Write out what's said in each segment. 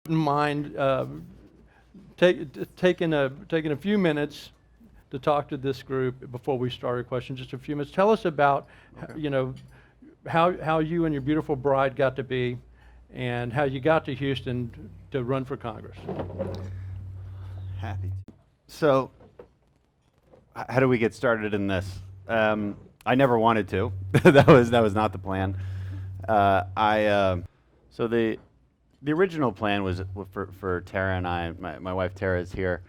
Mind taking a few minutes to talk to this group before we start a question, just a few minutes. Tell us about, how you and your beautiful bride got to be, and how you got to Houston to run for Congress. Happy to. So, how do we get started in this? I never wanted to. that was not the plan. So the original plan was for Tara and I. My wife Tara is here,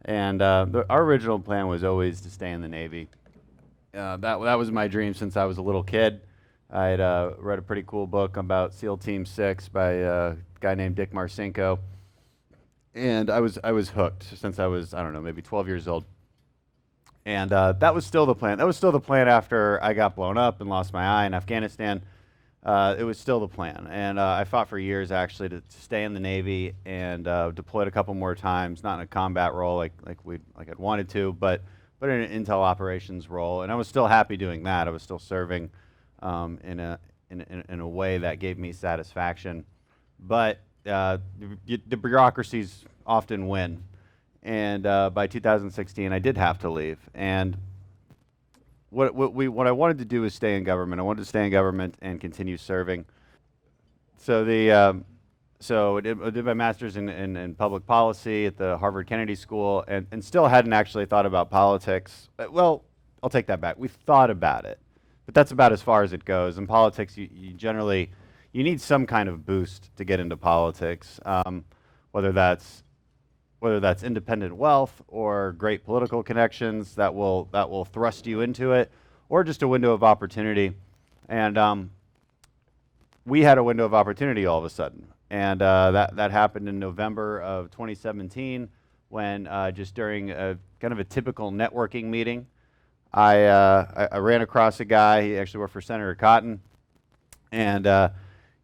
and our original plan was always to stay in the Navy. That was my dream since I was a little kid. I had read a pretty cool book about SEAL Team 6 by a guy named Dick Marcinko, and I was hooked since I was, I don't know, maybe 12 years old. And that was still the plan. That was still the plan after I got blown up and lost my eye in Afghanistan. It was still the plan, and I fought for years actually to stay in the Navy, and deployed a couple more times, not in a combat role like I'd wanted to, but in an intel operations role, and I was still happy doing that. I was still serving in a way that gave me satisfaction, but the bureaucracies often win, and by 2016 I did have to leave, and what I wanted to do was stay in government. I wanted to stay in government and continue serving. So I did my master's in public policy at the Harvard Kennedy School, and still hadn't actually thought about politics. Well, I'll take that back. We thought about it, but that's about as far as it goes. In politics, you generally need some kind of boost to get into politics, whether that's independent wealth or great political connections that will thrust you into it, or just a window of opportunity. And we had a window of opportunity all of a sudden, and that happened in November of 2017 when just during a kind of a typical networking meeting, I ran across a guy. He actually worked for Senator Cotton, and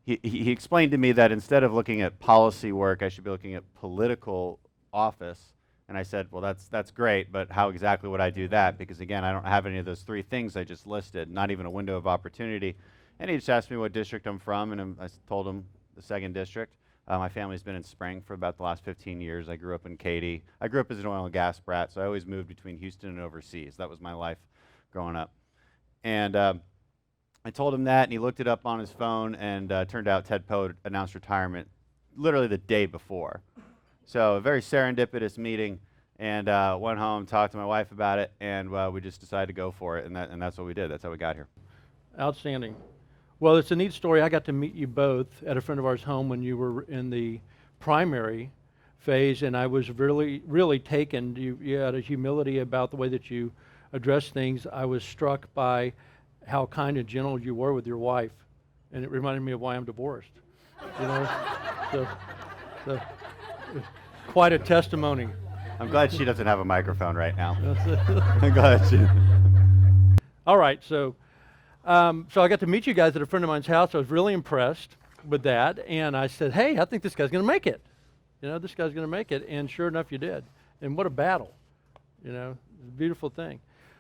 he explained to me that instead of looking at policy work, I should be looking at political office. And I said, well, that's great, but how exactly would I do that? Because again, I don't have any of those three things I just listed, not even a window of opportunity. And he just asked me what district I'm from, and I told him the 2nd District. My family's been in Spring for about the last 15 years. I grew up in Katy. I grew up as an oil and gas brat, so I always moved between Houston and overseas. That was my life growing up. And I told him that, and he looked it up on his phone, and turned out Ted Poe announced retirement literally the day before. So a very serendipitous meeting, and went home, talked to my wife about it, and we just decided to go for it, and that's what we did. That's how we got here. Outstanding. Well, it's a neat story. I got to meet you both at a friend of ours' home when you were in the primary phase, and I was really, really taken. You had a humility about the way that you addressed things. I was struck by how kind and gentle you were with your wife, and it reminded me of why I'm divorced. So quite a testimony. I'm glad she doesn't have a microphone right now. I'm glad she. All right, so I got to meet you guys at a friend of mine's house. I was really impressed with that, and I said, hey, I think this guy's going to make it. This guy's going to make it, and sure enough, you did. And what a battle. It's a beautiful thing.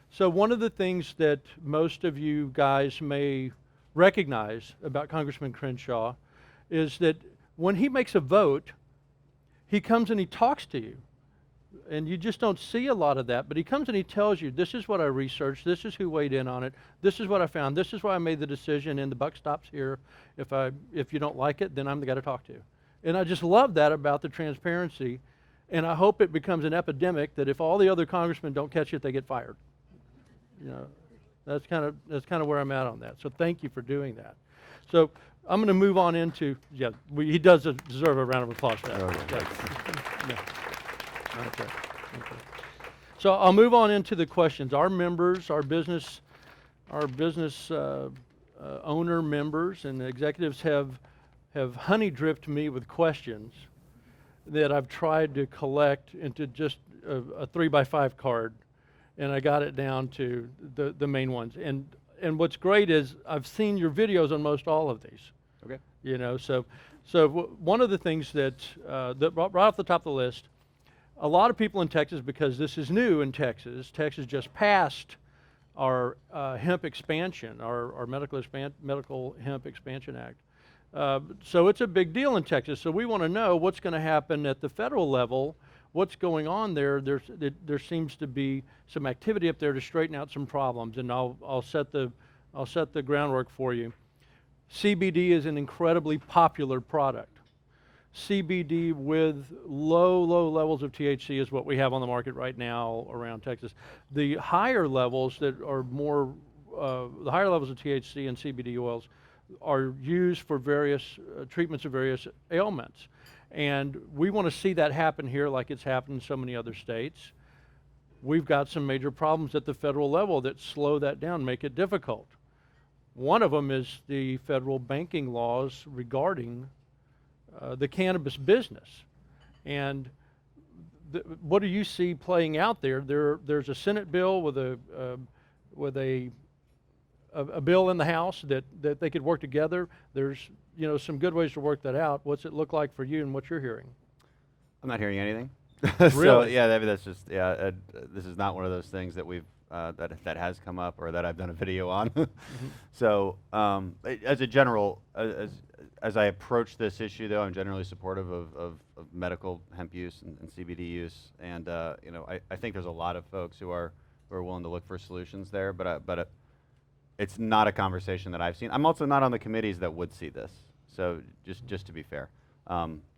So one of the things that most of you guys may recognize about Congressman Crenshaw is that when he makes a vote, he comes and he talks to you. And you just don't see a lot of that, but he comes and he tells you, this is what I researched, this is who weighed in on it, this is what I found, this is why I made the decision, and the buck stops here. If you don't like it, then I'm the guy to talk to. And I just love that about the transparency, and I hope it becomes an epidemic that if all the other congressmen don't catch it, they get fired. That's kind of where I'm at on that. So thank you for doing that. So I'm going to move on into, he does deserve a round of applause for that. Yeah. Okay. So I'll move on into the questions. Our members, our business owner members and executives have honey-dripped me with questions that I've tried to collect into just a 3x5 card, and I got it down to the main ones. And what's great is I've seen your videos on most all of these. Okay. So one of the things that right off the top of the list, a lot of people in Texas, because this is new in Texas just passed our hemp expansion, our medical hemp expansion act. So it's a big deal in Texas. So we want to know what's going to happen at the federal level, what's going on there. There seems to be some activity up there to straighten out some problems, and I'll set the groundwork for you. CBD is an incredibly popular product. CBD with low levels of THC is what we have on the market right now around Texas. The higher levels that are more, the higher levels of THC and CBD oils are used for various treatments of various ailments. And we want to see that happen here like it's happened in so many other states. We've got some major problems at the federal level that slow that down, make it difficult. One of them is the federal banking laws regarding the cannabis business. And what do you see playing out there? There's a Senate bill with a bill in the House that they could work together. There's some good ways to work that out. What's it look like for you and what you're hearing? I'm not hearing anything. Really? So yeah, that's just this is not one of those things that we've that has come up or that I've done a video on. So as a general, as I approach this issue, though, I'm generally supportive of medical hemp use and CBD use, and I think there's a lot of folks who are willing to look for solutions there, but it's not a conversation that I've seen. I'm also not on the committees that would see this. So just to be fair,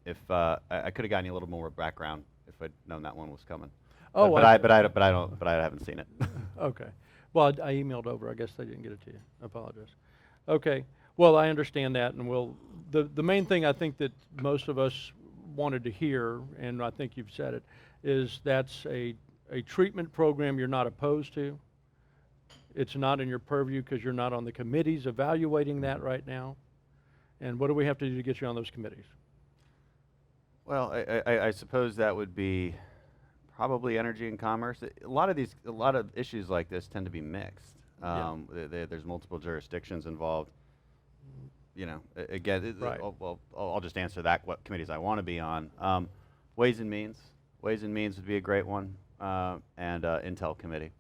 if I could have gotten you a little more background if I'd known that one was coming. Oh, but I haven't seen it. Okay. Well, I emailed over. I guess they didn't get it to you. I apologize. Okay. Well, I understand that, and the main thing I think that most of us wanted to hear, and I think you've said it, is that's a treatment program you're not opposed to. It's not in your purview because you're not on the committees evaluating that right now. And what do we have to do to get you on those committees? Well, I suppose that would be probably energy and commerce. A lot of issues like this tend to be mixed. There's multiple jurisdictions involved. Again, right. I'll just answer that. What committees I want to be on? Ways and Means would be a great one, and Intel Committee.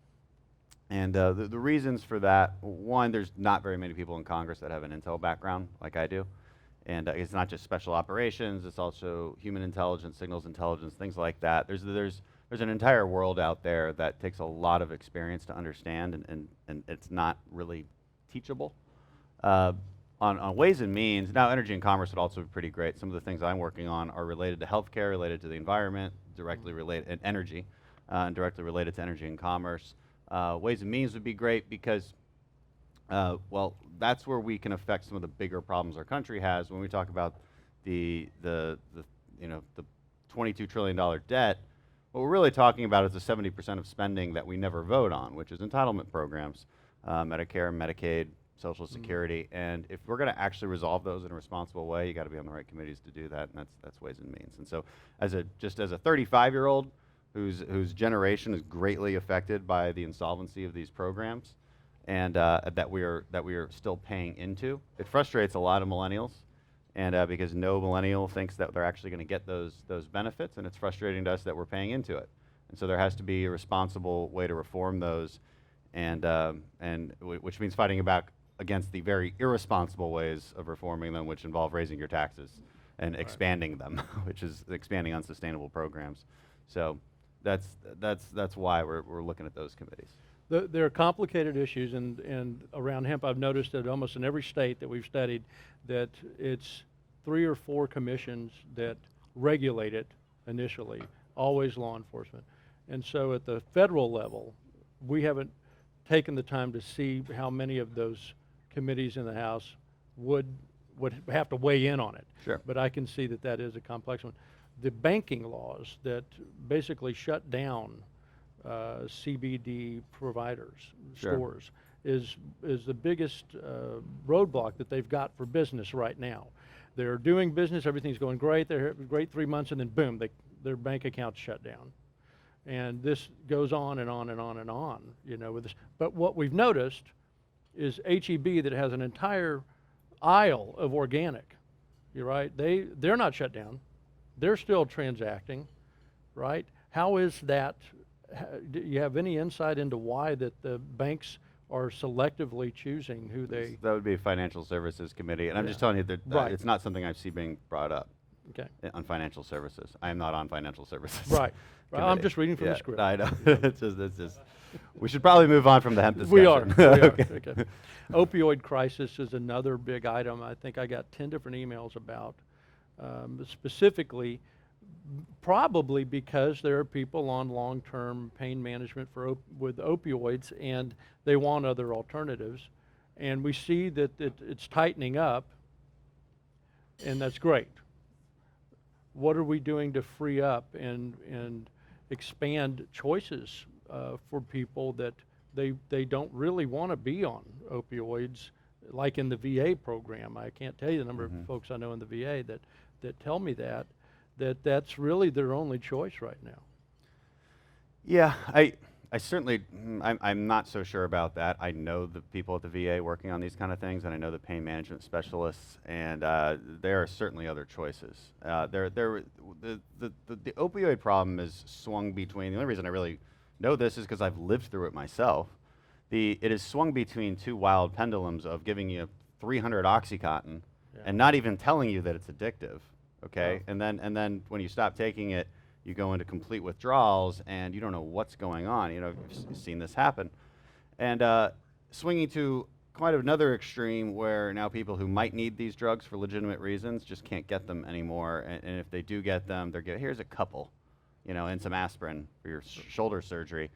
And the reasons for that: one, there's not very many people in Congress that have an Intel background like I do. And it's not just special operations, it's also human intelligence, signals intelligence, things like that. There's an entire world out there that takes a lot of experience to understand, and it's not really teachable. On Ways and Means, now energy and commerce would also be pretty great. Some of the things I'm working on are related to healthcare, related to the environment, directly related, and energy, and directly related to energy and commerce. Ways and Means would be great because well, that's where we can affect some of the bigger problems our country has. When we talk about the $22 trillion debt, what we're really talking about is the 70% of spending that we never vote on, which is entitlement programs, Medicare, Medicaid, Social Security. And if we're going to actually resolve those in a responsible way, you got to be on the right committees to do that, and that's Ways and Means. And so, as a 35-year-old whose generation is greatly affected by the insolvency of these programs, and that we are still paying into. It frustrates a lot of millennials, and because no millennial thinks that they're actually going to get those benefits, and it's frustrating to us that we're paying into it. And so there has to be a responsible way to reform those, and which means fighting back against the very irresponsible ways of reforming them, which involve raising your taxes and expanding them, which is expanding unsustainable programs. So that's why we're looking at those committees. There are complicated issues, and around hemp, I've noticed that almost in every state that we've studied, that it's 3 or 4 commissions that regulate it initially, always law enforcement. And so at the federal level, we haven't taken the time to see how many of those committees in the House would have to weigh in on it. Sure. But I can see that is a complex one. The banking laws that basically shut down CBD providers, Sure. stores, is the biggest roadblock that they've got for business right now. They're doing business, everything's going great, they're great 3 months, and then boom, their bank accounts shut down. And this goes on and on and on and on, with this. But what we've noticed is HEB that has an entire aisle of organic, you're right, they're not shut down, they're still transacting, right? How is that? Do you have any insight into why that the banks are selectively choosing who they. That would be a financial services committee, and I'm just telling you that Right. it's not something I see being brought up Okay. on financial services. I am not on financial services. Right. Right. I'm committee. just reading from the Yeah, script. I know. It's just. We should probably move on from the hemp discussion. We are. We are. Okay. Okay. Opioid crisis is another big item. I think I got 10 different emails about, specifically, probably because there are people on long-term pain management with opioids, and they want other alternatives. And we see that it's tightening up, and that's great. What are we doing to free up and expand choices for people that they don't really want to be on opioids, like in the VA program? I can't tell you the number of folks I know in the VA that tell me that's really their only choice right now. Yeah, I certainly, I'm not so sure about that. I know the people at the VA working on these kind of things, and I know the pain management specialists, and there are certainly other choices. The opioid problem is swung between, the only reason I really know this is because I've lived through it myself. It is swung between two wild pendulums of giving you 300 Oxycontin and not even telling you that it's addictive, okay? Oh. And then when you stop taking it, you go into complete withdrawals, and you don't know what's going on. You know, you've seen this happen. And swinging to quite another extreme where now people who might need these drugs for legitimate reasons just can't get them anymore. And if they do get them, they're here's a couple, you know, and some aspirin for your shoulder surgery.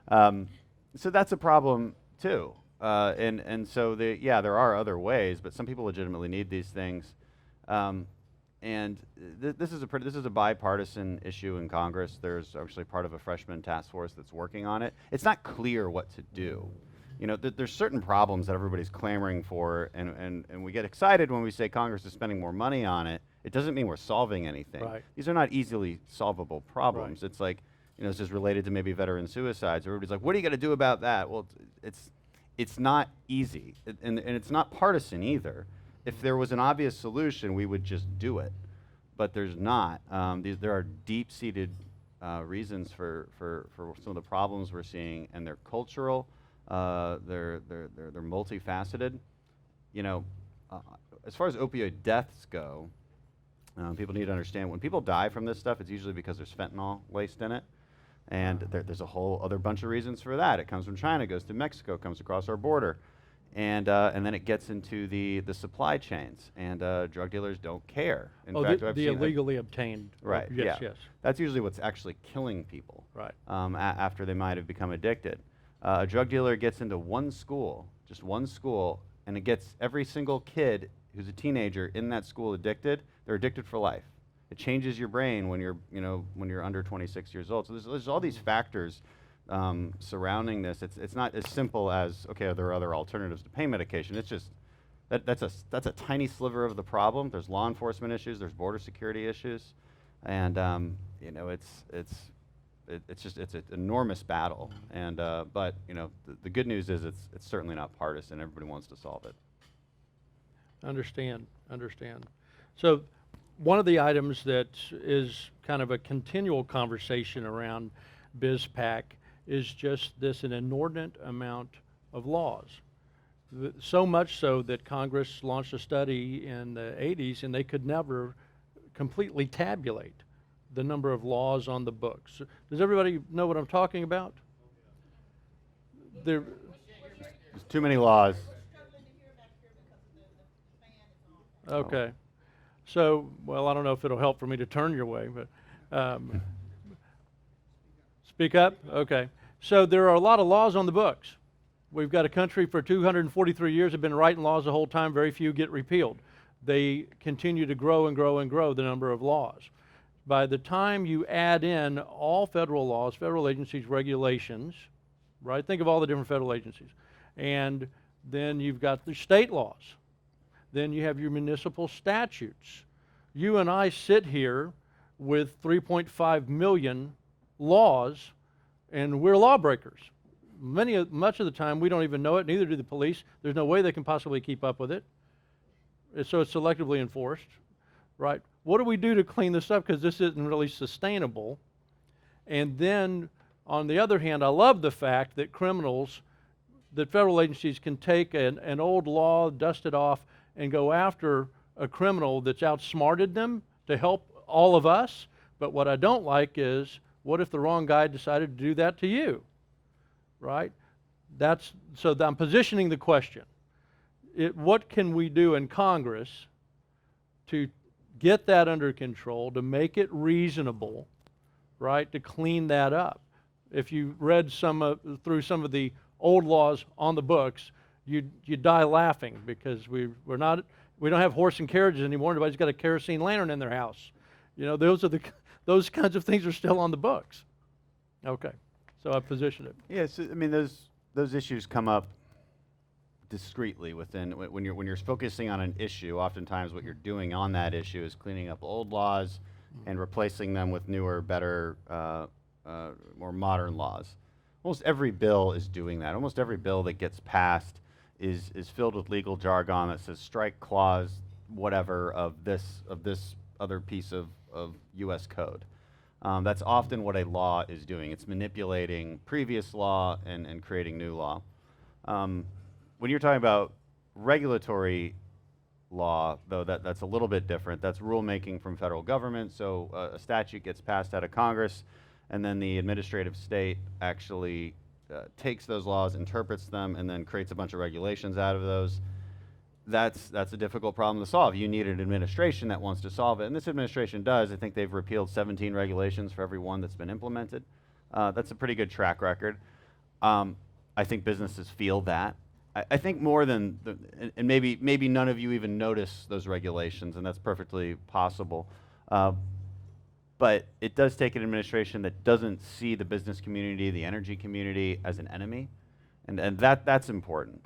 So that's a problem too. And so there are other ways, but some people legitimately need these things. And this is a bipartisan issue in Congress. There's actually part of a freshman task force that's working on it. It's not clear what to do. You know, there's certain problems that everybody's clamoring for, and we get excited when we say Congress is spending more money on it. It doesn't mean we're solving anything. Right. These are not easily solvable problems. Right. It's like, you know, it's just related to maybe veteran suicides. Everybody's like, what are you going to do about that? Well, it's not easy, and it's not partisan either. If there was an obvious solution, we would just do it, but there's not. There are deep-seated reasons for some of the problems we're seeing, and they're cultural. They're multifaceted. You know, as far as opioid deaths go, people need to understand when people die from this stuff, it's usually because there's fentanyl laced in it. And there's a whole other bunch of reasons for that. It comes from China, goes to Mexico, comes across our border. And then it gets into the supply chains, and drug dealers don't care. In fact, I've the seen illegally obtained. Right. Yes, yeah. yes. That's usually what's actually killing people. Right. After they might have become addicted. A drug dealer gets into one school, just one school, and it gets every single kid who's a teenager in that school addicted. They're addicted for life. It changes your brain when you're under 26 years old. So there's all these factors surrounding this. It's not as simple as, okay, are there other alternatives to pain medication? It's just that's a tiny sliver of the problem. There's law enforcement issues, there's border security issues, and you know, it's an enormous battle. And but you know, the good news is it's certainly not partisan. Everybody wants to solve it. Understand. So one of the items that is kind of a continual conversation around BIZPAC is just an inordinate amount of laws. So much so that Congress launched a study in the 80s, and they could never completely tabulate the number of laws on the books. Does everybody know what I'm talking about? There's too many laws. Okay. So, well, I don't know if it'll help for me to turn your way, but speak up? Okay. So there are a lot of laws on the books. We've got a country for 243 years have been writing laws the whole time. Very few get repealed. They continue to grow and grow and grow the number of laws. By the time you add in all federal laws, federal agencies, regulations, right? Think of all the different federal agencies. And then you've got the state laws. Then you have your municipal statutes. You and I sit here with 3.5 million laws, and we're lawbreakers. Much of the time, we don't even know it, neither do the police. There's no way they can possibly keep up with it. So it's selectively enforced, right? What do we do to clean this up? Because this isn't really sustainable. And then, on the other hand, I love the fact that criminals that federal agencies can take an old law, dust it off, and go after a criminal that's outsmarted them to help all of us. But what I don't like is, what if the wrong guy decided to do that to you, right? So I'm positioning the question. What can we do in Congress to get that under control, to make it reasonable, right, to clean that up? If you read through some of the old laws on the books, you die laughing, because we don't have horse and carriages anymore. Nobody's got a kerosene lantern in their house. You know, those kinds of things are still on the books. Okay, so I positioned it. Yes, I mean those issues come up discreetly when you're focusing on an issue. Oftentimes, what you're doing on that issue is cleaning up old laws and replacing them with newer, better, more modern laws. Almost every bill is doing that. Almost every bill that gets passed is filled with legal jargon that says strike clause whatever of this other piece of U.S. code. That's often what a law is doing. It's manipulating previous law and creating new law. When you're talking about regulatory law, though, that's a little bit different. That's rulemaking from federal government. So a statute gets passed out of Congress, and then the administrative state actually takes those laws, interprets them, and then creates a bunch of regulations out of those. That's a difficult problem to solve. You need an administration that wants to solve it, and this administration does. I think they've repealed 17 regulations for every one that's been implemented. That's a pretty good track record. I think businesses feel that. I think more than, and maybe none of you even notice those regulations, and that's perfectly possible. But it does take an administration that doesn't see the business community, the energy community as an enemy, and that's important.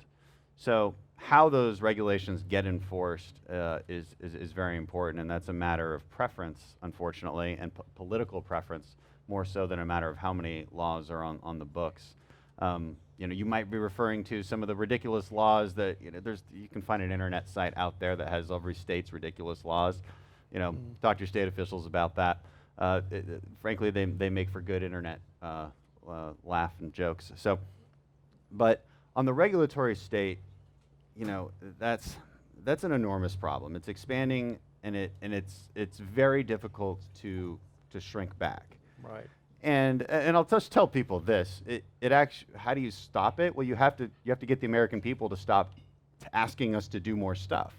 So how those regulations get enforced is very important, and that's a matter of preference, unfortunately, and political preference, more so than a matter of how many laws are on the books. You know, you might be referring to some of the ridiculous laws that, you know, you can find an internet site out there that has every state's ridiculous laws. You know, talk to your state officials about that. Frankly, they make for good internet laugh and jokes. So, but on the regulatory state, you know, that's an enormous problem. It's expanding, and it's very difficult to shrink back. Right. And I'll just tell people this: it actually, how do you stop it? Well, you have to get the American people to stop asking us to do more stuff.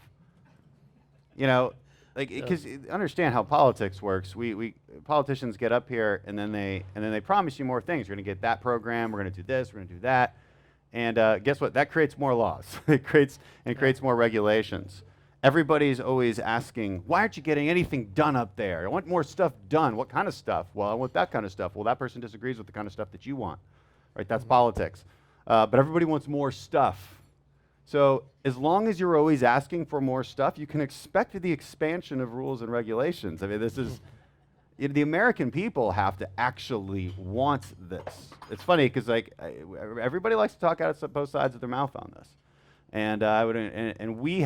You know, like, because understand how politics works. We politicians get up here, and then they promise you more things. You're going to get that program. We're going to do this. We're going to do that. And guess what? That creates more laws. It creates more regulations. Everybody's always asking, why aren't you getting anything done up there? I want more stuff done. What kind of stuff? Well, I want that kind of stuff. Well, that person disagrees with the kind of stuff that you want. Right? That's politics. But everybody wants more stuff. So as long as you're always asking for more stuff, you can expect the expansion of rules and regulations. I mean, this is, the American people have to actually want this. It's funny because, like, everybody likes to talk out of both sides of their mouth on this. And we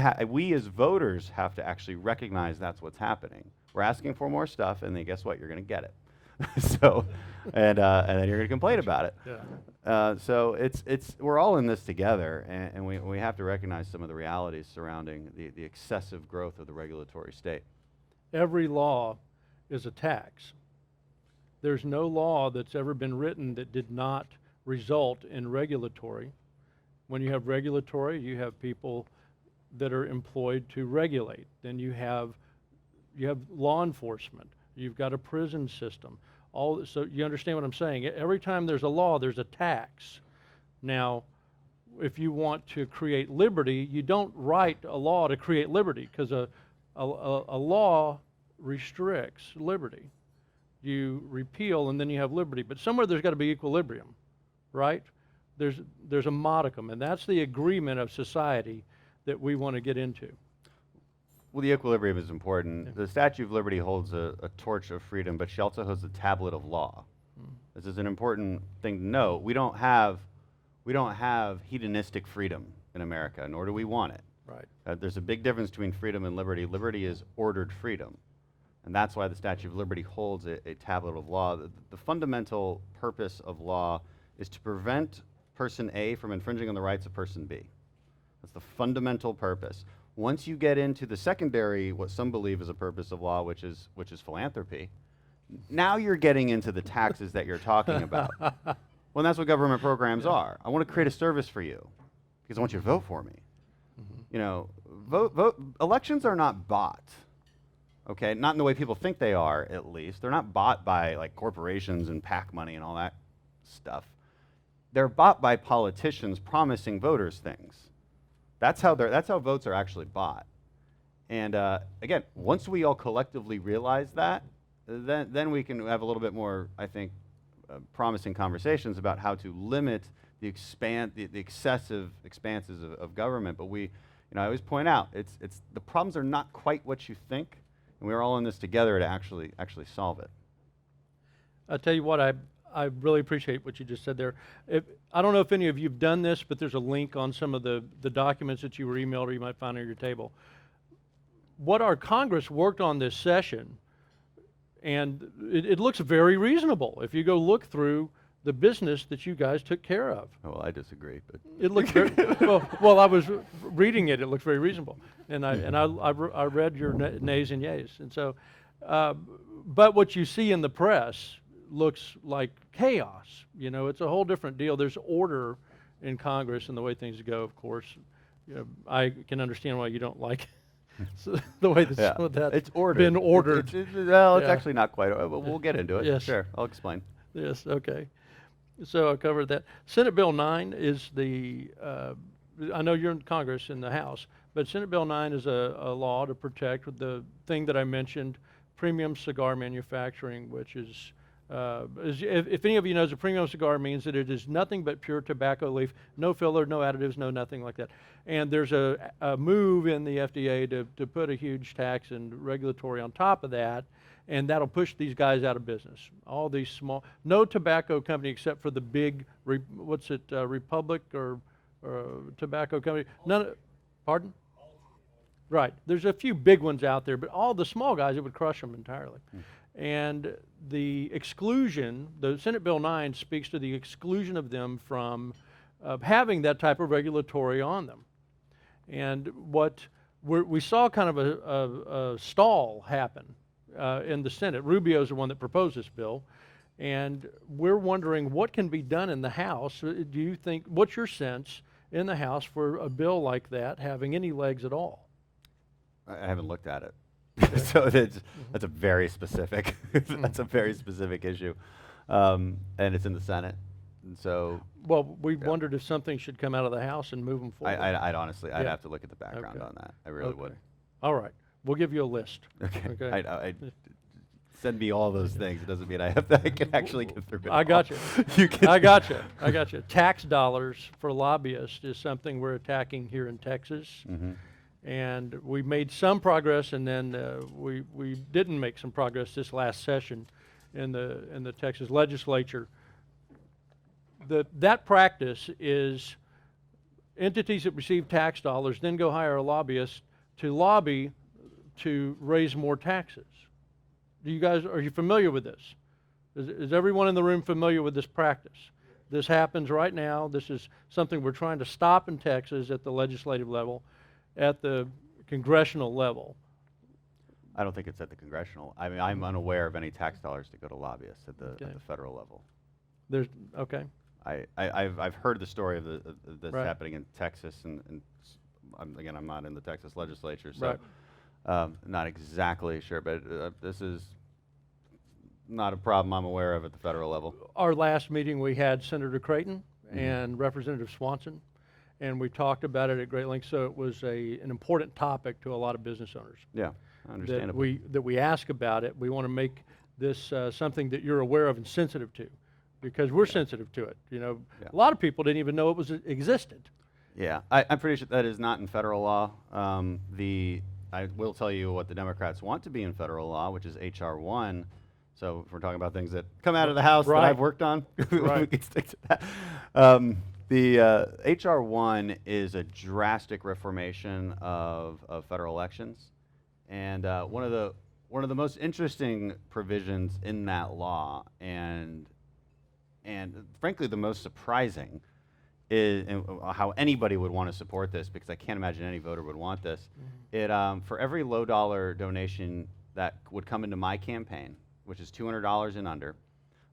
as voters have to actually recognize that's what's happening. We're asking for more stuff, and then guess what? You're going to get it. So, and then you're going to complain about it. Yeah. So we're all in this together, and we have to recognize some of the realities surrounding the excessive growth of the regulatory state. Every law is a tax. There's no law that's ever been written that did not result in regulatory. When you have regulatory, you have people that are employed to regulate. Then you have law enforcement. You've got a prison system. So you understand what I'm saying? Every time there's a law, there's a tax. Now, if you want to create liberty, you don't write a law to create liberty, because a law restricts liberty. You repeal, and then you have liberty. But somewhere there's got to be equilibrium, right? There's a modicum, and that's the agreement of society that we want to get into. Well, the equilibrium is important. Yeah. The Statue of Liberty holds a torch of freedom, but she also holds a tablet of law. This is an important thing to note. We don't have hedonistic freedom in America, nor do we want it. Right. There's a big difference between freedom and liberty. Liberty is ordered freedom, and that's why the Statue of Liberty holds a tablet of law. The fundamental purpose of law is to prevent person A from infringing on the rights of person B. That's the fundamental purpose. Once you get into the secondary, what some believe is a purpose of law, which is philanthropy, now you're getting into the taxes that you're talking about. Well, that's what government programs are. I want to create a service for you because I want you to vote for me. You know, elections are not bought. Okay, not in the way people think they are, at least. They're not bought by like corporations and PAC money and all that stuff. They're bought by politicians promising voters things. That's how votes are actually bought. And again, once we all collectively realize that, then we can have a little bit more, I think, promising conversations about how to limit the excessive expanses of government. But I always point out, the problems are not quite what you think, and we're all in this together to actually solve it. I'll tell you what, I really appreciate what you just said there. I don't know if any of you have done this, but there's a link on some of the documents that you were emailed or you might find on your table. What our Congress worked on this session, and it looks very reasonable if you go look through the business that you guys took care of. Well, I disagree, but it looks very well. I was reading it; it looks very reasonable, and I read your nays and yays, and so. But what you see in the press looks like chaos. You know, it's a whole different deal. There's order in Congress and the way things go. Of course, I can understand why you don't like. So the way that it's ordered. Been ordered. It's actually not quite. We'll get into it. Yes. Sure, I'll explain. Yes. Okay. So I covered that. Senate Bill 9 is I know you're in Congress in the House, but Senate Bill 9 is a law to protect the thing that I mentioned, premium cigar manufacturing, which is if any of you knows, a premium cigar means that it is nothing but pure tobacco leaf, no filler, no additives, no nothing like that. And there's a move in the FDA to put a huge tax and regulatory on top of that, and that'll push these guys out of business. All these small, no tobacco company except for the big, Republic or tobacco company. Pardon? Right. There's a few big ones out there, but all the small guys, it would crush them entirely. And the exclusion, the Senate Bill 9 speaks to the exclusion of them from having that type of regulatory on them. And what we saw kind of a stall happen in the Senate. Rubio's the one that proposed this bill. And we're wondering what can be done in the House. Do you think, what's your sense in the House for a bill like that having any legs at all? I haven't looked at it. So that's a very specific that's a very specific issue, and it's in the Senate, and so. Well, we wondered if something should come out of the House and move them forward. I'd honestly, I'd have to look at the background on that. I really would. All right, we'll give you a list. Okay. I send me all those things. It doesn't mean I can actually get through it. I got you. I got you. I got you. Tax dollars for lobbyists is something we're attacking here in Texas. And we made some progress, and then we didn't make some progress this last session in the Texas legislature. That practice is entities that receive tax dollars then go hire a lobbyist to lobby to raise more taxes. Are you familiar with this? Is everyone in the room familiar with this practice? This happens right now. This is something we're trying to stop in Texas at the legislative level. At the congressional level? I don't think it's at the congressional. I mean, I'm unaware of any tax dollars to go to lobbyists at the federal level. I've heard the story of this happening in Texas, and I'm not in the Texas legislature, so not exactly sure, but this is not a problem I'm aware of at the federal level. Our last meeting, we had Senator Creighton and Representative Swanson, and we talked about it at great length, so it was an important topic to a lot of business owners. Yeah, understandably. That we ask about it. We want to make this something that you're aware of and sensitive to, because we're sensitive to it. You know, a lot of people didn't even know it existed. Yeah, I'm pretty sure that is not in federal law. I will tell you what the Democrats want to be in federal law, which is H.R. 1. So if we're talking about things that come out of the House that I've worked on, we can stick to that. The H.R. 1 is a drastic reformation of federal elections, and one of the most interesting provisions in that law, and frankly the most surprising, is, and how anybody would want to support this, because I can't imagine any voter would want this. It for every low dollar donation that would come into my campaign, which is $200 and under,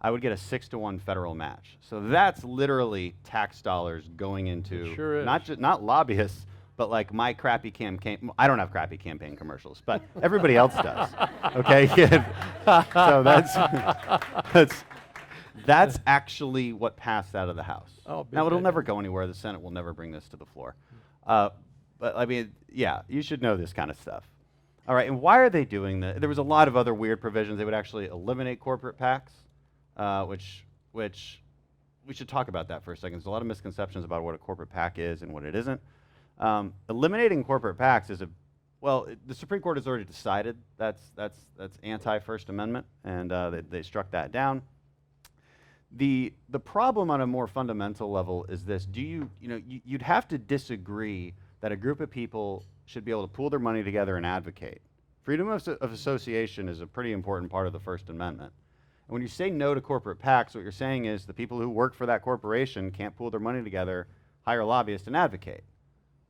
I would get a 6-to-1 federal match. So that's literally tax dollars going into not lobbyists, but like my crappy campaign. I don't have crappy campaign commercials, but everybody else does. Okay, so that's actually what passed out of the House. Oh, now it'll big never go anywhere. The Senate will never bring this to the floor. But I mean, yeah, you should know this kind of stuff. All right, and why are they doing that? There was a lot of other weird provisions. They would actually eliminate corporate PACs, which we should talk about that for a second. There's a lot of misconceptions about what a corporate PAC is and what it isn't. Eliminating corporate PACs is the Supreme Court has already decided that's anti-First Amendment, and they struck that down. The problem on a more fundamental level is this: you'd have to disagree that a group of people should be able to pool their money together and advocate. Freedom of association is a pretty important part of the First Amendment. And when you say no to corporate PACs, what you're saying is the people who work for that corporation can't pool their money together, hire lobbyists, and advocate.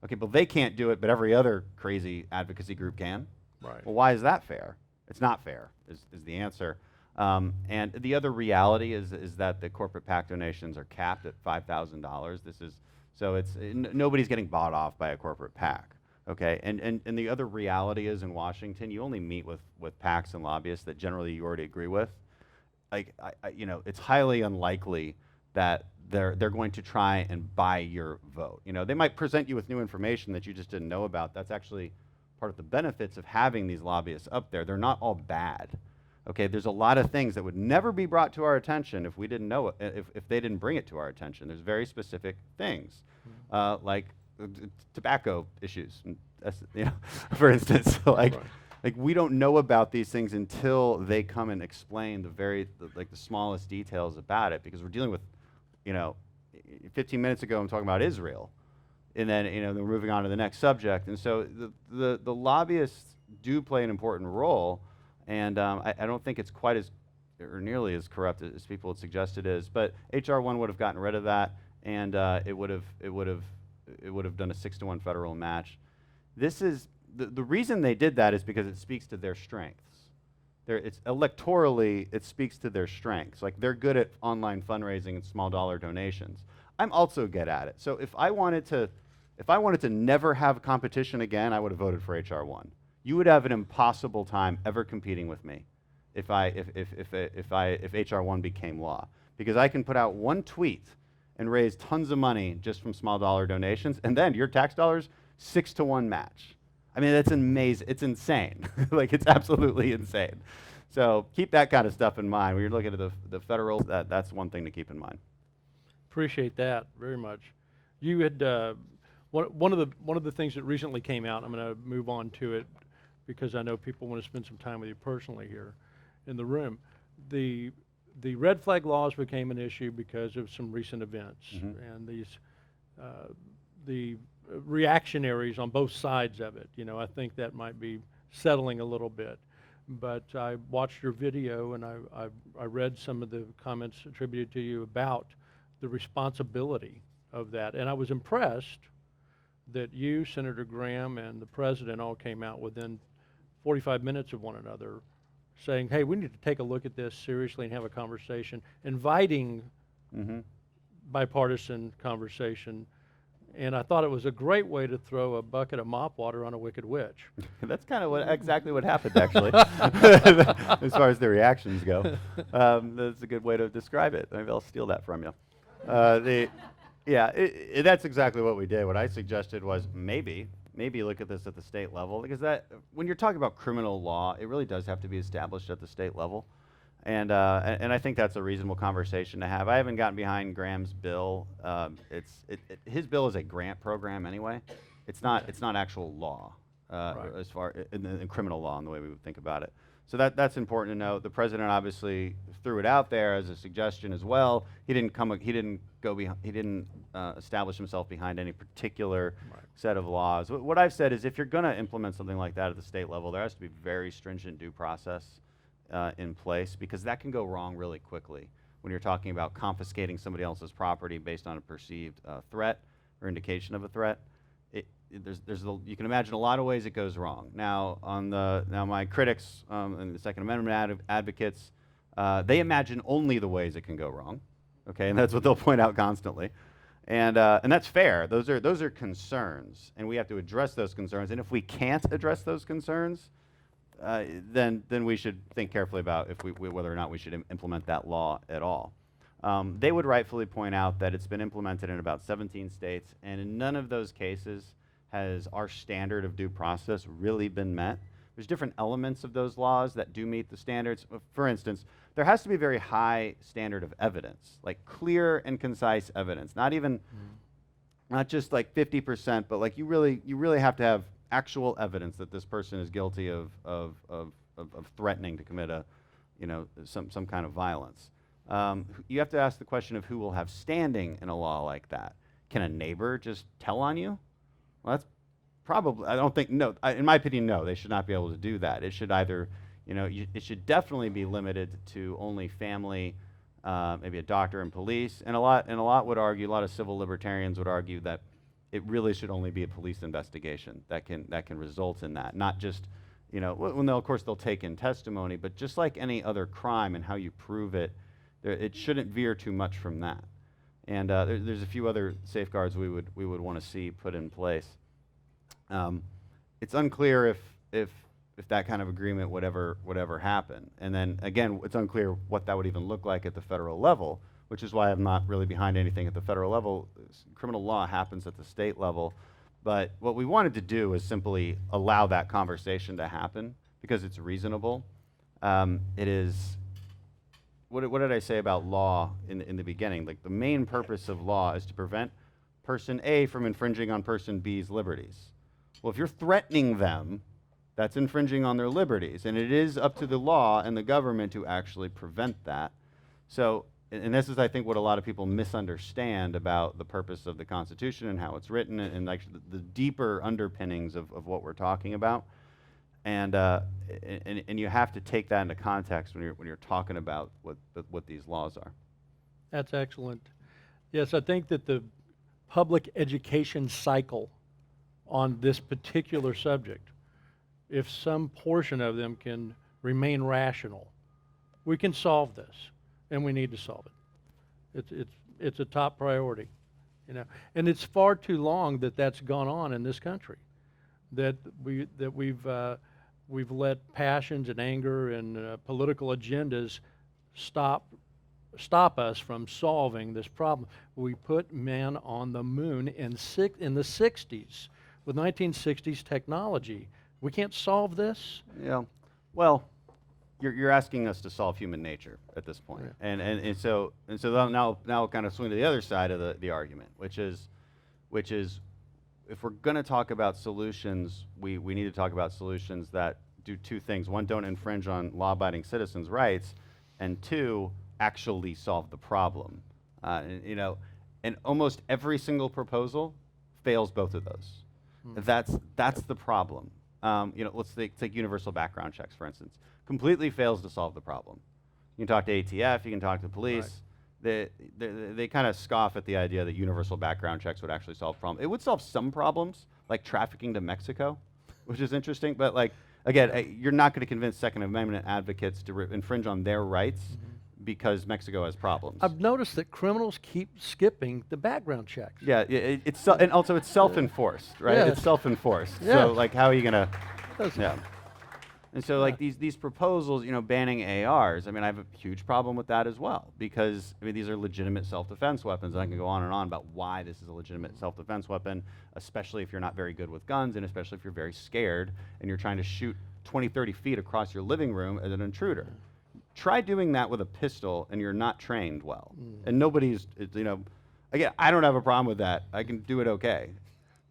Okay, but they can't do it, but every other crazy advocacy group can. Right. Well, why is that fair? It's not fair, is the answer. And the other reality is that the corporate PAC donations are capped at $5,000. Nobody's getting bought off by a corporate PAC. Okay, and the other reality is in Washington, you only meet with PACs and lobbyists that generally you already agree with. Like, it's highly unlikely that they're going to try and buy your vote. They might present you with new information that you just didn't know about. That's actually part of the benefits of having these lobbyists up there. They're not all bad. Okay, there's a lot of things that would never be brought to our attention if we didn't know it, if they didn't bring it to our attention. There's very specific things, like tobacco issues, for instance. Like we don't know about these things until they come and explain the smallest details about it, because we're dealing with, 15 minutes ago I'm talking about Israel, and then then we're moving on to the next subject, and so the lobbyists do play an important role, and I don't think it's quite as or nearly as corrupt as people would suggest it is. But HR 1 would have gotten rid of that, and it would have done a 6-to-1 federal match. This is the reason they did that is because it speaks to their strengths. It's electorally, it speaks to their strengths. Like, they're good at online fundraising and small dollar donations. I'm also good at it. So if I wanted to never have competition again, I would have voted for HR 1. You would have an impossible time ever competing with me if HR 1 became law, because I can put out one tweet and raise tons of money just from small dollar donations, and then your tax dollars, 6-to-1 match. I mean, that's amazing. It's insane. Like, it's absolutely insane. So keep that kind of stuff in mind when you're looking at the federal. That's one thing to keep in mind. Appreciate that very much. You had one of the things that recently came out. I'm going to move on to it because I know people want to spend some time with you personally here in the room. The red flag laws became an issue because of some recent events, and the reactionaries on both sides of it. I think that might be settling a little bit. But I watched your video, and I read some of the comments attributed to you about the responsibility of that. And I was impressed that you, Senator Graham, and the president all came out within 45 minutes of one another saying, hey, we need to take a look at this seriously and have a conversation, inviting bipartisan conversation. And I thought it was a great way to throw a bucket of mop water on a wicked witch. That's kind of exactly what happened, actually, as far as the reactions go. That's a good way to describe it. Maybe I'll steal that from you. That's exactly what we did. What I suggested was maybe look at this at the state level, because when you're talking about criminal law, it really does have to be established at the state level. And I think that's a reasonable conversation to have. I haven't gotten behind Graham's bill. His bill is a grant program anyway. It's not actual law as far in criminal law in the way we would think about it. So that's important to note. The president obviously threw it out there as a suggestion as well. He didn't establish himself behind any particular set of laws. What I've said is, if you're going to implement something like that at the state level, there has to be very stringent due process in place, because that can go wrong really quickly. when you're talking about confiscating somebody else's property based on a perceived threat or indication of a threat. You can imagine a lot of ways it goes wrong. Now, my critics and the Second Amendment advocates, they imagine only the ways it can go wrong, okay, and that's what they'll point out constantly, and that's fair. Those are concerns, and we have to address those concerns. And if we can't address those concerns, then we should think carefully about whether or not we should implement that law at all. They would rightfully point out that it's been implemented in about 17 states, and in none of those cases has our standard of due process really been met. There's different elements of those laws that do meet the standards. For instance, there has to be a very high standard of evidence, like clear and concise evidence, not just like 50%, but like you really have to have actual evidence that this person is guilty of threatening to commit some kind of violence. You have to ask the question of who will have standing in a law like that. Can a neighbor just tell on you? Well, that's probably, I don't think, no, in my opinion, no, they should not be able to do that. It should either, it should definitely be limited to only family, maybe a doctor and police, and a lot would argue, a lot of civil libertarians would argue that it really should only be a police investigation that can result in that, not just, of course they'll take in testimony, but just like any other crime and how you prove it, it shouldn't veer too much from that. And there's a few other safeguards we would want to see put in place. It's unclear if that kind of agreement would ever happen. And then again, it's unclear what that would even look like at the federal level, which is why I'm not really behind anything at the federal level. Criminal law happens at the state level. But what we wanted to do is simply allow that conversation to happen because it's reasonable. It is. What did I say about law in the beginning? Like the main purpose of law is to prevent person A from infringing on person B's liberties. Well, if you're threatening them, that's infringing on their liberties, and it is up to the law and the government to actually prevent that. So, and this is, I think, what a lot of people misunderstand about the purpose of the Constitution and how it's written, and like the deeper underpinnings of what we're talking about. And you have to take that into context when you're talking about what these laws are. That's excellent. Yes, I think that the public education cycle on this particular subject, if some portion of them can remain rational, we can solve this, and we need to solve it. It's a top priority, and it's far too long that's gone on in this country, that we've let passions and anger and political agendas stop us from solving this problem. We put man on the moon in the 60s with 1960s technology. We can't solve this? Yeah. Well, you're asking us to solve human nature at this point. Yeah. And so now we'll kind of swing to the other side of the argument, which is if we're going to talk about solutions, we need to talk about solutions that do two things. One, don't infringe on law-abiding citizens' rights, and two, actually solve the problem. And almost every single proposal fails both of those. That's the problem. Let's take universal background checks, for instance. Completely fails to solve the problem. You can talk to ATF, you can talk to police. Right. They kind of scoff at the idea that universal background checks would actually solve problems. It would solve some problems, like trafficking to Mexico, which is interesting. But like again, you're not going to convince Second Amendment advocates to infringe on their rights because Mexico has problems. I've noticed that criminals keep skipping the background checks. Yeah, and also it's self-enforced, right? Yes. It's self-enforced. Yes. So like, how are you gonna? Yeah. And so like these proposals, banning ARs. I mean, I have a huge problem with that as well because these are legitimate self-defense weapons. And I can go on and on about why this is a legitimate self-defense weapon, especially if you're not very good with guns, and especially if you're very scared and you're trying to shoot 20, 30 feet across your living room as an intruder. Try doing that with a pistol and you're not trained well. And nobody's, again, I don't have a problem with that. I can do it okay.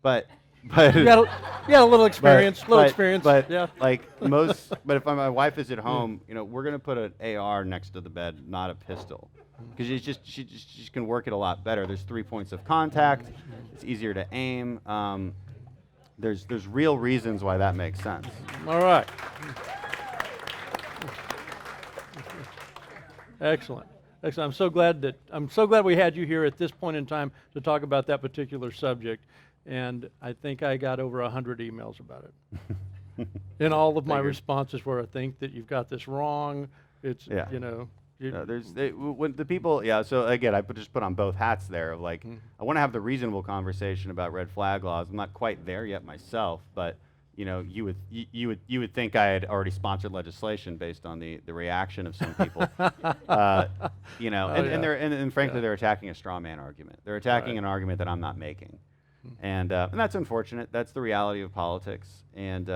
But you got a little experience, but yeah. But if my wife is at home, we're gonna put an AR next to the bed, not a pistol, because she can work it a lot better. There's 3 points of contact. It's easier to aim. There's real reasons why that makes sense. All right. Excellent. Excellent. I'm so glad we had you here at this point in time to talk about that particular subject. And I think I got over 100 emails about it. And all of my responses were, I think that you've got this wrong. It's, Yeah. you know. When the people, so again, just put on both hats there. Of like, I want to have the reasonable conversation about red flag laws. I'm not quite there yet myself, but you would think I had already sponsored legislation based on the reaction of some people. And frankly, they're attacking a straw man argument. They're attacking an argument that I'm not making, and that's unfortunate. That's the reality of politics. And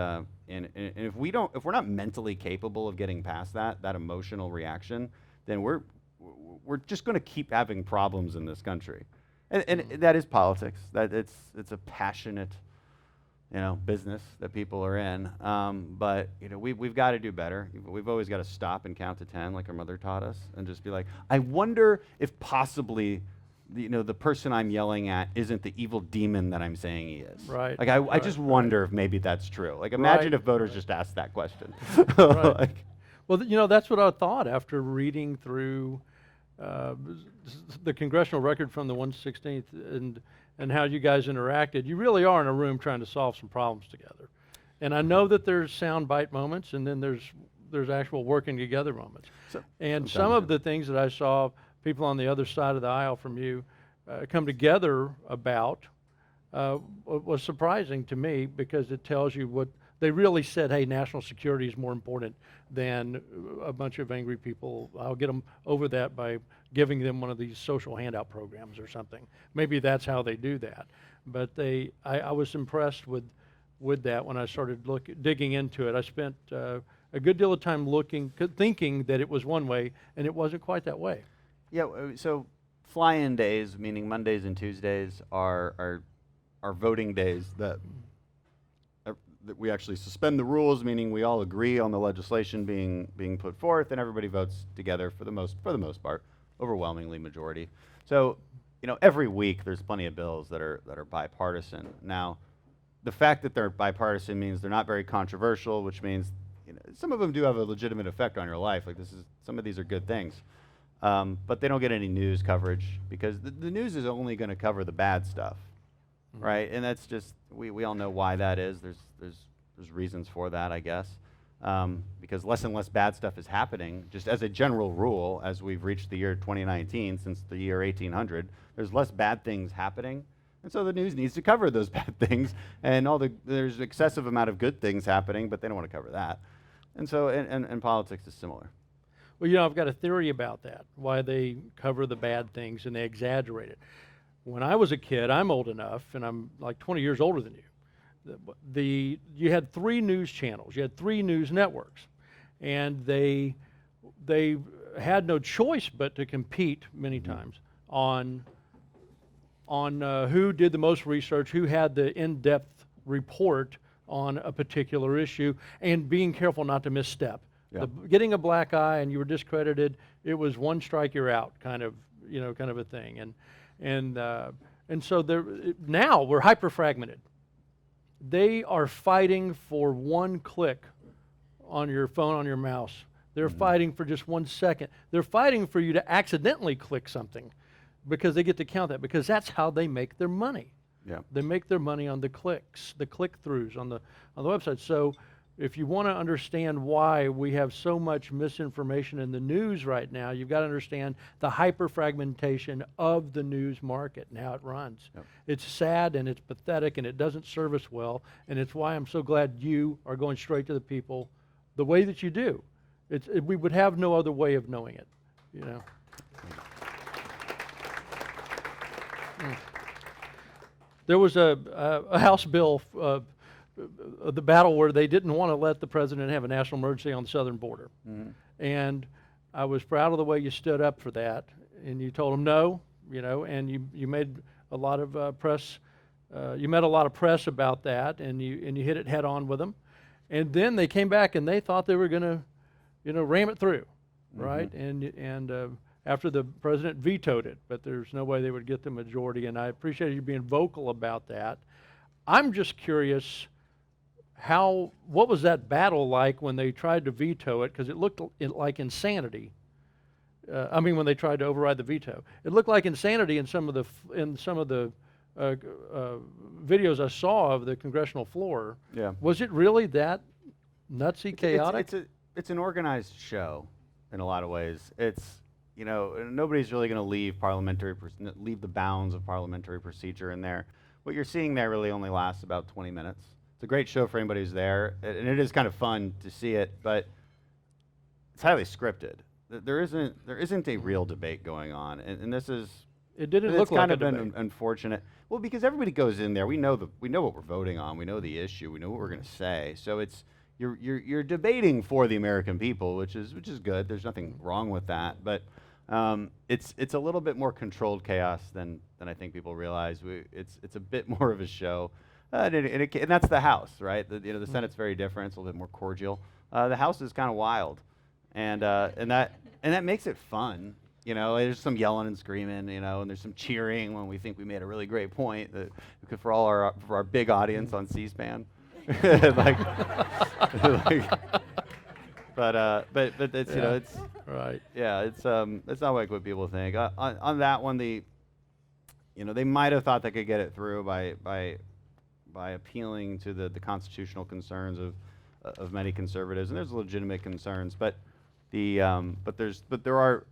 if we're not mentally capable of getting past that emotional reaction, then we're just going to keep having problems in this country, and that is politics. That it's a passionate, business that people are in. But we've got to do better. We've always got to stop and count to 10, like our mother taught us, and just be like, I wonder if possibly, the person I'm yelling at isn't the evil demon that I'm saying he is. Right. Like I just wonder if maybe that's true. Like imagine if voters just asked that question. Right. Well, that's what I thought after reading through the congressional record from the 116th and how you guys interacted. You really are in a room trying to solve some problems together. And I know that there's soundbite moments, and then there's actual working together moments. And some of the things that I saw people on the other side of the aisle from you come together about was surprising to me, because it tells you what they really said. Hey, national security is more important than a bunch of angry people. I'll get them over that by giving them one of these social handout programs or something. Maybe that's how they do that. But I was impressed with that when I started digging into it. I spent a good deal of time thinking that it was one way, and it wasn't quite that way. Yeah. So fly-in days, meaning Mondays and Tuesdays, are voting days that we actually suspend the rules, meaning we all agree on the legislation being put forth, and everybody votes together for the most part, overwhelmingly majority. So, every week there's plenty of bills that are bipartisan. Now, the fact that they're bipartisan means they're not very controversial, which means some of them do have a legitimate effect on your life. Like some of these are good things, but they don't get any news coverage, because the news is only going to cover the bad stuff. Right, and that's just we all know why that is. There's reasons for that, I guess, because less and less bad stuff is happening. Just as a general rule, as we've reached the year 2019, since the year 1800, there's less bad things happening, and so the news needs to cover those bad things. And there's excessive amount of good things happening, but they don't want to cover that. And so, and politics is similar. Well, I've got a theory about that, why they cover the bad things and they exaggerate it. When I was a kid, I'm old enough, and I'm like 20 years older than you. You had 3 news channels, you had 3 news networks, and they had no choice but to compete many times on who did the most research, who had the in-depth report on a particular issue, and being careful not to misstep. Yeah. Getting a black eye and you were discredited, it was one strike, you're out, kind of a thing. And so now we're hyper fragmented. They are fighting for one click on your phone, on your mouse. They're fighting for just 1 second. They're fighting for you to accidentally click something, because they get to count that, because that's how they make their money. Yeah. They make their money on the clicks, the click-throughs on the website. So if you want to understand why we have so much misinformation in the news right now, you've got to understand the hyper-fragmentation of the news market and how it runs. Yep. It's sad and it's pathetic and it doesn't serve us well, and it's why I'm so glad you are going straight to the people the way that you do. We would have no other way of knowing it, There was a House bill, the battle where they didn't want to let the president have a national emergency on the southern border. And I was proud of the way you stood up for that, and you told them no, and you made a lot of press, you met a lot of press about that, and you hit it head on with them. And then they came back and they thought they were going to, ram it through, right? And after the president vetoed it, but there's no way they would get the majority, and I appreciate you being vocal about that. I'm just curious, what was that battle like when they tried to veto it? Because it looked like insanity. when they tried to override the veto. It looked like insanity in some of the videos I saw of the congressional floor. Yeah. Was it really that nutsy, chaotic? It's an organized show in a lot of ways. It's, nobody's really going to leave the bounds of parliamentary procedure in there. What you're seeing there really only lasts about 20 minutes. It's a great show for anybody who's there, and it is kind of fun to see it, but it's highly scripted. There isn't a real debate going on, and this is. It didn't it's look like kind a of been debate. unfortunate. Well, because everybody goes in there, we know what we're voting on, we know the issue, we know what we're going to say. So it's you're debating for the American people, which is good. There's nothing wrong with that, but it's a little bit more controlled chaos than I think people realize. It's a bit more of a show, and that's the House, right? The Senate's very different. It's a little bit more cordial. The House is kind of wild, and that makes it fun. There's some yelling and screaming, and there's some cheering when we think we made a really great point for our big audience on C-SPAN. But it's it's right. Yeah, it's not like what people think. On that one, they might have thought they could get it through by appealing to the constitutional concerns of many conservatives, and there's legitimate concerns, but I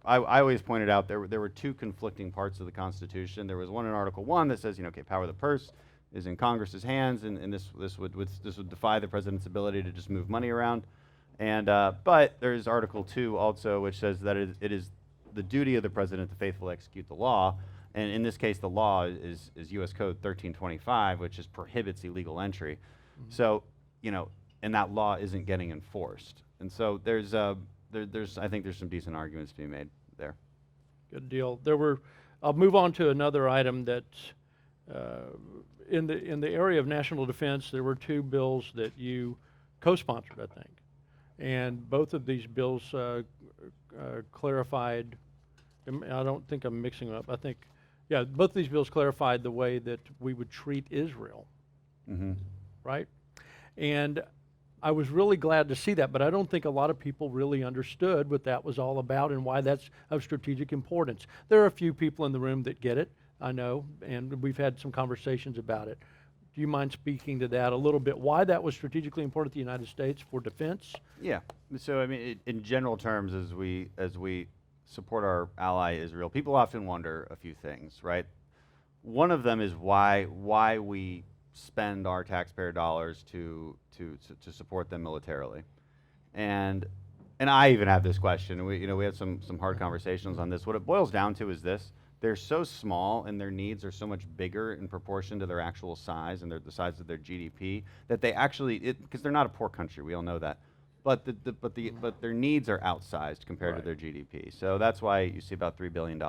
always pointed out there were two conflicting parts of the Constitution. There was one in Article 1 that says, power of the purse is in Congress's hands, and this would defy the president's ability to just move money around. And but there's Article 2 also, which says that it is the duty of the president to faithfully execute the law. And in this case, the law is U.S. Code 1325, which prohibits illegal entry. Mm-hmm. So, and that law isn't getting enforced. And so I think there's some decent arguments to be made there. Good deal. I'll move on to another item that, in the area of national defense, there were two bills that you co-sponsored, I think. And both of these bills clarified, I don't think I'm mixing them up, I think, both of these bills clarified the way that we would treat Israel, mm-hmm. right? And I was really glad to see that, but I don't think a lot of people really understood what that was all about and why that's of strategic importance. There are a few people in the room that get it, I know, and we've had some conversations about it. Do you mind speaking to that a little bit, why that was strategically important to the United States for defense? Yeah, so in general terms, as we support our ally Israel, people often wonder a few things, right? One of them is why we spend our taxpayer dollars to support them militarily, and I even have this question. We had some hard conversations on this. What it boils down to is this: they're so small and their needs are so much bigger in proportion to their actual size and the size of their GDP that they actually, because they're not a poor country, we all know that, but their needs are outsized compared to their GDP. So that's why you see about $3 billion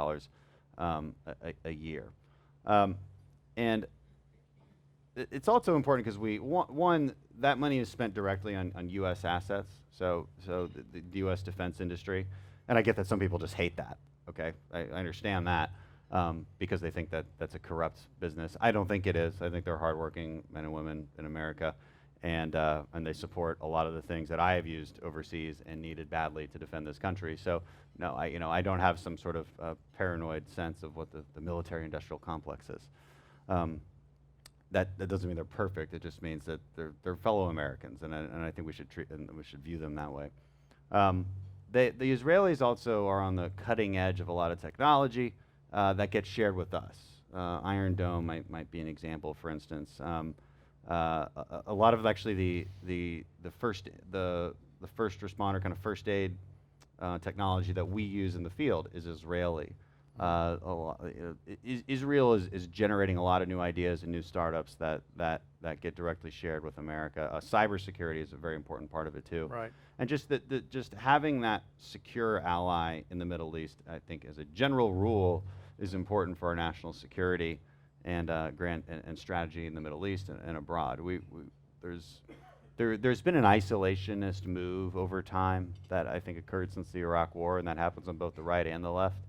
a year, and it's also important because one, that money is spent directly on U.S. assets, so the U.S. defense industry, and I get that some people just hate that. Okay, I understand that because they think that that's a corrupt business. I don't think it is. I think they're hardworking men and women in America, and they support a lot of the things that I have used overseas and needed badly to defend this country. So no, I don't have some sort of paranoid sense of what the military-industrial complex is. That doesn't mean they're perfect. It just means that they're fellow Americans, and I think we should view them that way. The Israelis also are on the cutting edge of a lot of technology that gets shared with us. Iron Dome might be an example, for instance. A lot of actually the first responder kind of first aid technology that we use in the field is Israeli. Israel is generating a lot of new ideas and new startups that get directly shared with America. Cybersecurity is a very important part of it too. Right. And just having that secure ally in the Middle East, I think, as a general rule, is important for our national security and and strategy in the Middle East and abroad. There's been an isolationist move over time that I think occurred since the Iraq War, and that happens on both the right and the left.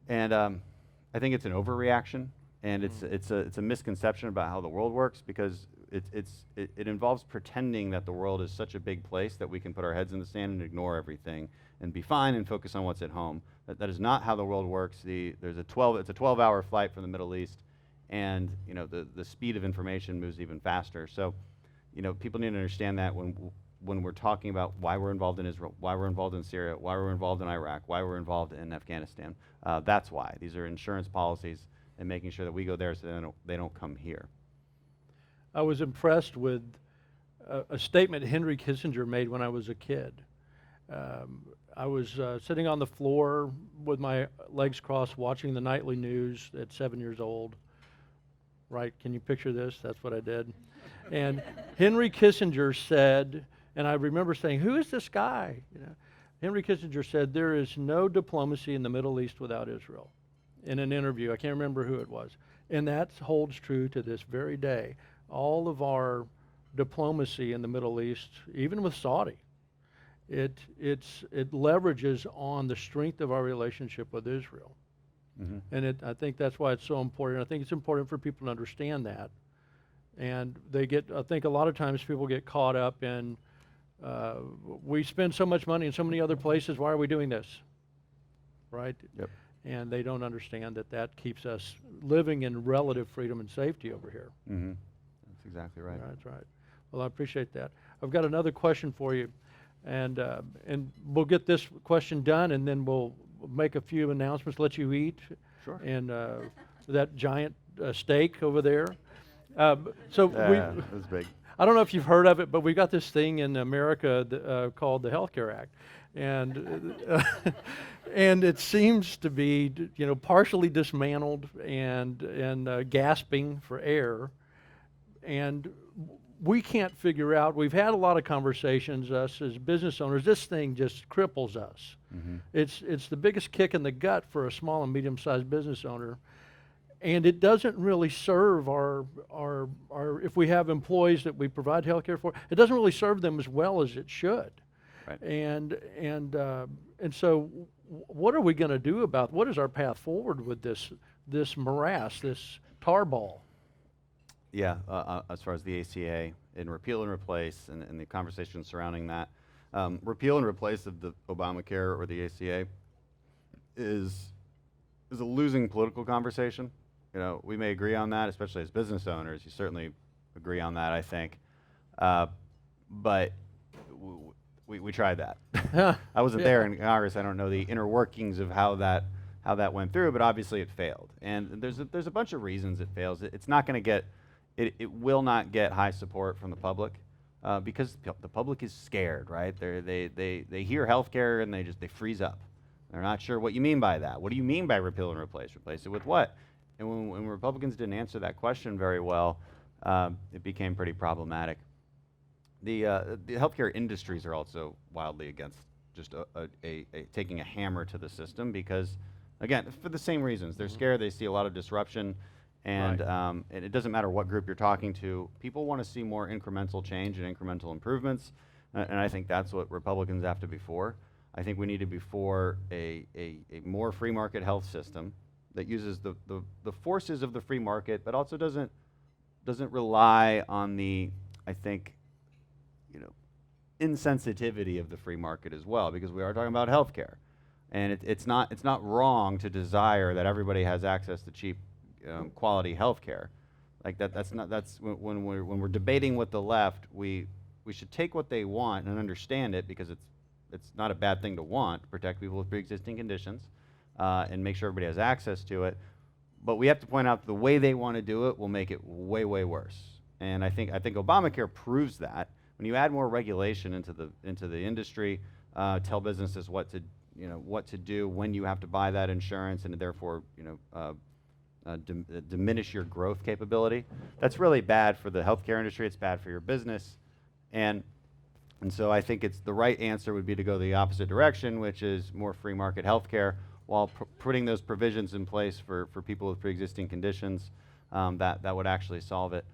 And I think it's an overreaction, and it's a misconception about how the world works, because it involves pretending that the world is such a big place that we can put our heads in the sand and ignore everything and be fine and focus on what's at home. That is not how the world works. It's a 12-hour flight from the Middle East, and the speed of information moves even faster. So, people need to understand that when we're talking about why we're involved in Israel, why we're involved in Syria, why we're involved in Iraq, why we're involved in Afghanistan. That's why. These are insurance policies and making sure that we go there so they don't come here. I was impressed with a statement Henry Kissinger made when I was a kid. I was sitting on the floor with my legs crossed watching the nightly news at 7 years old. Right, can you picture this? That's what I did. And Henry Kissinger said, and I remember saying, who is this guy? Henry Kissinger said, there is no diplomacy in the Middle East without Israel. In an interview, I can't remember who it was. And that holds true to this very day. All of our diplomacy in the Middle East, even with Saudi, it leverages on the strength of our relationship with Israel. Mm-hmm. And I think that's why it's so important. I think it's important for people to understand that. And I think a lot of times people get caught up in, we spend so much money in so many other places, why are we doing this? Right? Yep. And they don't understand that keeps us living in relative freedom and safety over here. Mm-hmm. That's exactly right. That's right. Well, I appreciate that. I've got another question for you, and we'll get this question done, and then we'll make a few announcements, let you eat. Sure. And that giant steak over there. So it was big. I don't know if you've heard of it, but we got this thing in America called the Health Care Act, and and it seems to be partially dismantled and gasping for air, and we can't figure out. We've had a lot of conversations, us as business owners. This thing just cripples us. Mm-hmm. It's the biggest kick in the gut for a small and medium-sized business owner. And it doesn't really serve our if we have employees that we provide health care for, it doesn't really serve them as well as it should. Right. And so what are we going to do what is our path forward with this morass, this tar ball? Yeah, as far as the ACA and repeal and replace and the conversation surrounding that, repeal and replace of the Obamacare or the ACA is a losing political conversation. We may agree on that, especially as business owners. You certainly agree on that, I think. But we tried that. I wasn't there in Congress. I don't know the inner workings of how that went through, but obviously it failed. And there's a bunch of reasons it fails. It's not going to get, it will not get high support from the public because the public is scared, right? They hear healthcare and they freeze up. They're not sure what you mean by that. What do you mean by repeal and replace? Replace it with what? And when Republicans didn't answer that question very well, it became pretty problematic. The healthcare industries are also wildly against just taking a hammer to the system because, again, for the same reasons. They're scared. They see a lot of disruption, and and it doesn't matter what group you're talking to. People want to see more incremental change and incremental improvements, and I think that's what Republicans have to be for. I think we need to be for a more free market health system that uses the forces of the free market, but also doesn't rely on the, I think, insensitivity of the free market as well, because we are talking about healthcare, and it's not wrong to desire that everybody has access to cheap, quality healthcare. Like that's when we're debating with the left, we should take what they want and understand it, because it's not a bad thing to want to protect people with pre-existing conditions. And make sure everybody has access to it, but we have to point out the way they want to do it will make it way, way worse. And I think Obamacare proves that. When you add more regulation into the industry, tell businesses what to do when you have to buy that insurance, and therefore diminish your growth capability. That's really bad for the healthcare industry. It's bad for your business, and so I think the right answer would be to go the opposite direction, which is more free market healthcare, while putting those provisions in place for people with pre-existing conditions, that would actually solve it.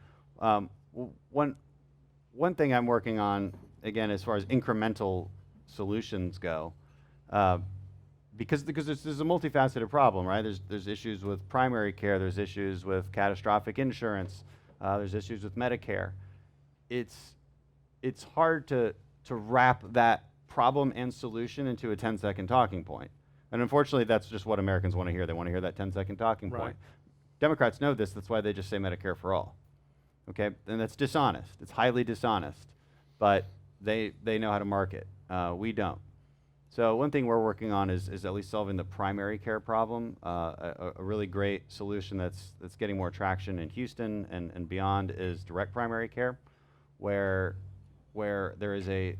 One thing I'm working on, again, as far as incremental solutions go, because there's a multifaceted problem, right? There's issues with primary care, there's issues with catastrophic insurance, there's issues with Medicare. It's hard to wrap that problem and solution into a 10-second talking point. And unfortunately, that's just what Americans want to hear. They want to hear that 10-second talking Right. point. Democrats know this. That's why they just say Medicare for all. Okay, and that's dishonest. It's highly dishonest. But they know how to market. We don't. So one thing we're working on is at least solving the primary care problem. A really great solution that's getting more traction in Houston and beyond is direct primary care, where there is a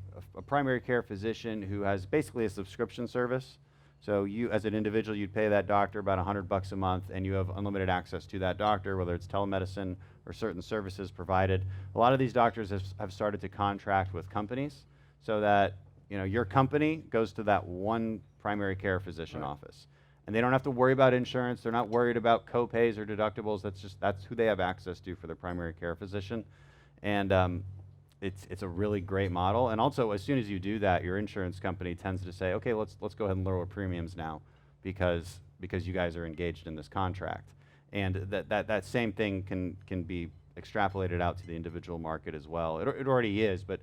primary care physician who has basically a subscription service. So you, as an individual, you'd pay that doctor about $100 a month, and you have unlimited access to that doctor, whether it's telemedicine or certain services provided. A lot of these doctors have started to contract with companies so that your company goes to that one primary care physician office. And they don't have to worry about insurance. They're not worried about co-pays or deductibles. That's who they have access to for their primary care physician. And it's a really great model. And also, as soon as you do that, your insurance company tends to say, okay, let's go ahead and lower premiums now because you guys are engaged in this contract. And that same thing can be extrapolated out to the individual market as well. It already is, but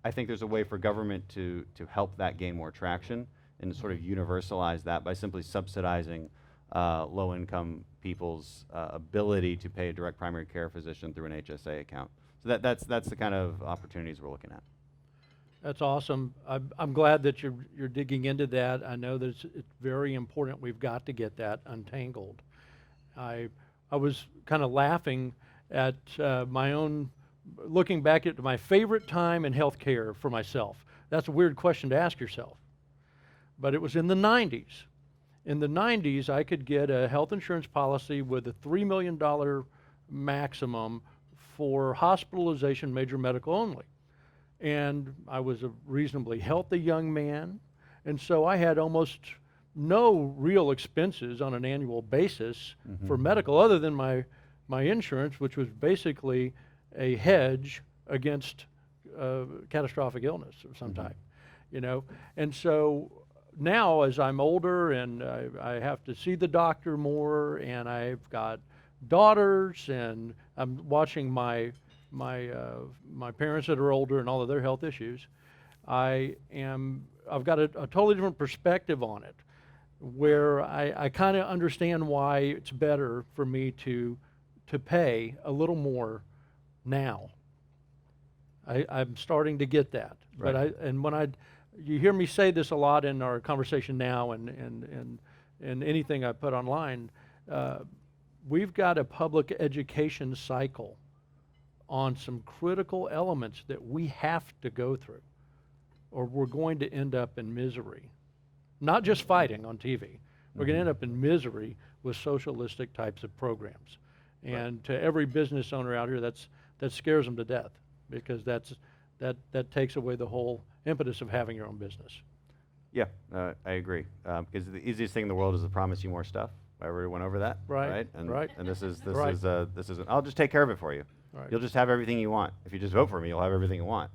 I think there's a way for government to help that gain more traction and sort of universalize that by simply subsidizing low-income people's ability to pay a direct primary care physician through an HSA account. So that's the kind of opportunities we're looking at. That's awesome. I'm glad that you're digging into that. I know that it's very important. We've got to get that untangled. I was kind of laughing at my own, looking back at my favorite time in healthcare for myself. That's a weird question to ask yourself. But it was in the 90s. In the 90s, I could get a health insurance policy with a $3 million maximum for hospitalization, major medical only. And I was a reasonably healthy young man, and so I had almost no real expenses on an annual basis for medical other than my insurance, which was basically a hedge against catastrophic illness of some type, And so now, as I'm older and I have to see the doctor more, and I've got daughters, and I'm watching my parents that are older and all of their health issues, I've got a totally different perspective on it, where I kind of understand why it's better for me to pay a little more now. I'm starting to get that. Right. But you hear me say this a lot in our conversation now and anything I put online, we've got a public education cycle on some critical elements that we have to go through, or we're going to end up in misery. Not just fighting on TV. We're going to end up in misery with socialistic types of programs. And to every business owner out here, that scares them to death, because that takes away the whole impetus of having your own business. Yeah, I agree. Because the easiest thing in the world is to promise you more stuff. I already went over that. Right. And, Right. And this is Right. I'll just take care of it for you. Right. You'll just have everything you want. If you just vote for me, you'll have everything you want.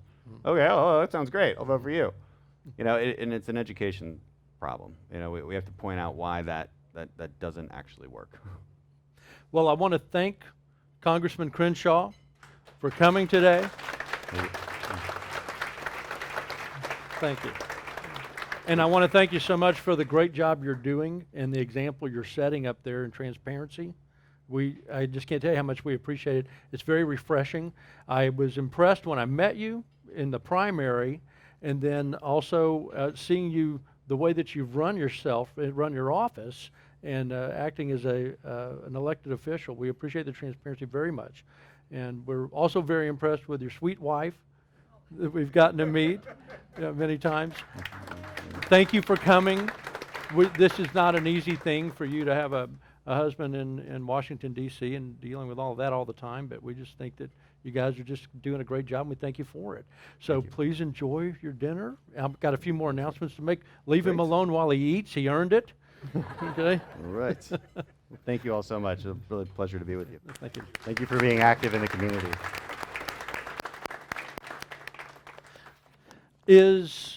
Okay, oh, that sounds great. I'll vote for you. And it's an education problem. We have to point out why that doesn't actually work. Well, I want to thank Congressman Crenshaw for coming today. Thank you. And I want to thank you so much for the great job you're doing and the example you're setting up there in transparency. I just can't tell you how much we appreciate it. It's very refreshing. I was impressed when I met you in the primary, and then also seeing you, the way that you've run your office, and acting as an elected official. We appreciate the transparency very much. And we're also very impressed with your sweet wife that we've gotten to meet many times. Thank you for coming. This is not an easy thing for you to have a husband in Washington, D.C. and dealing with all of that all the time, but we just think that you guys are just doing a great job, and we thank you for it. So please enjoy your dinner. I've got a few more announcements to make. Leave him alone while he eats. He earned it. Okay? All right. Thank you all so much. It's a really pleasure to be with you. Thank you. Thank you for being active in the community. Is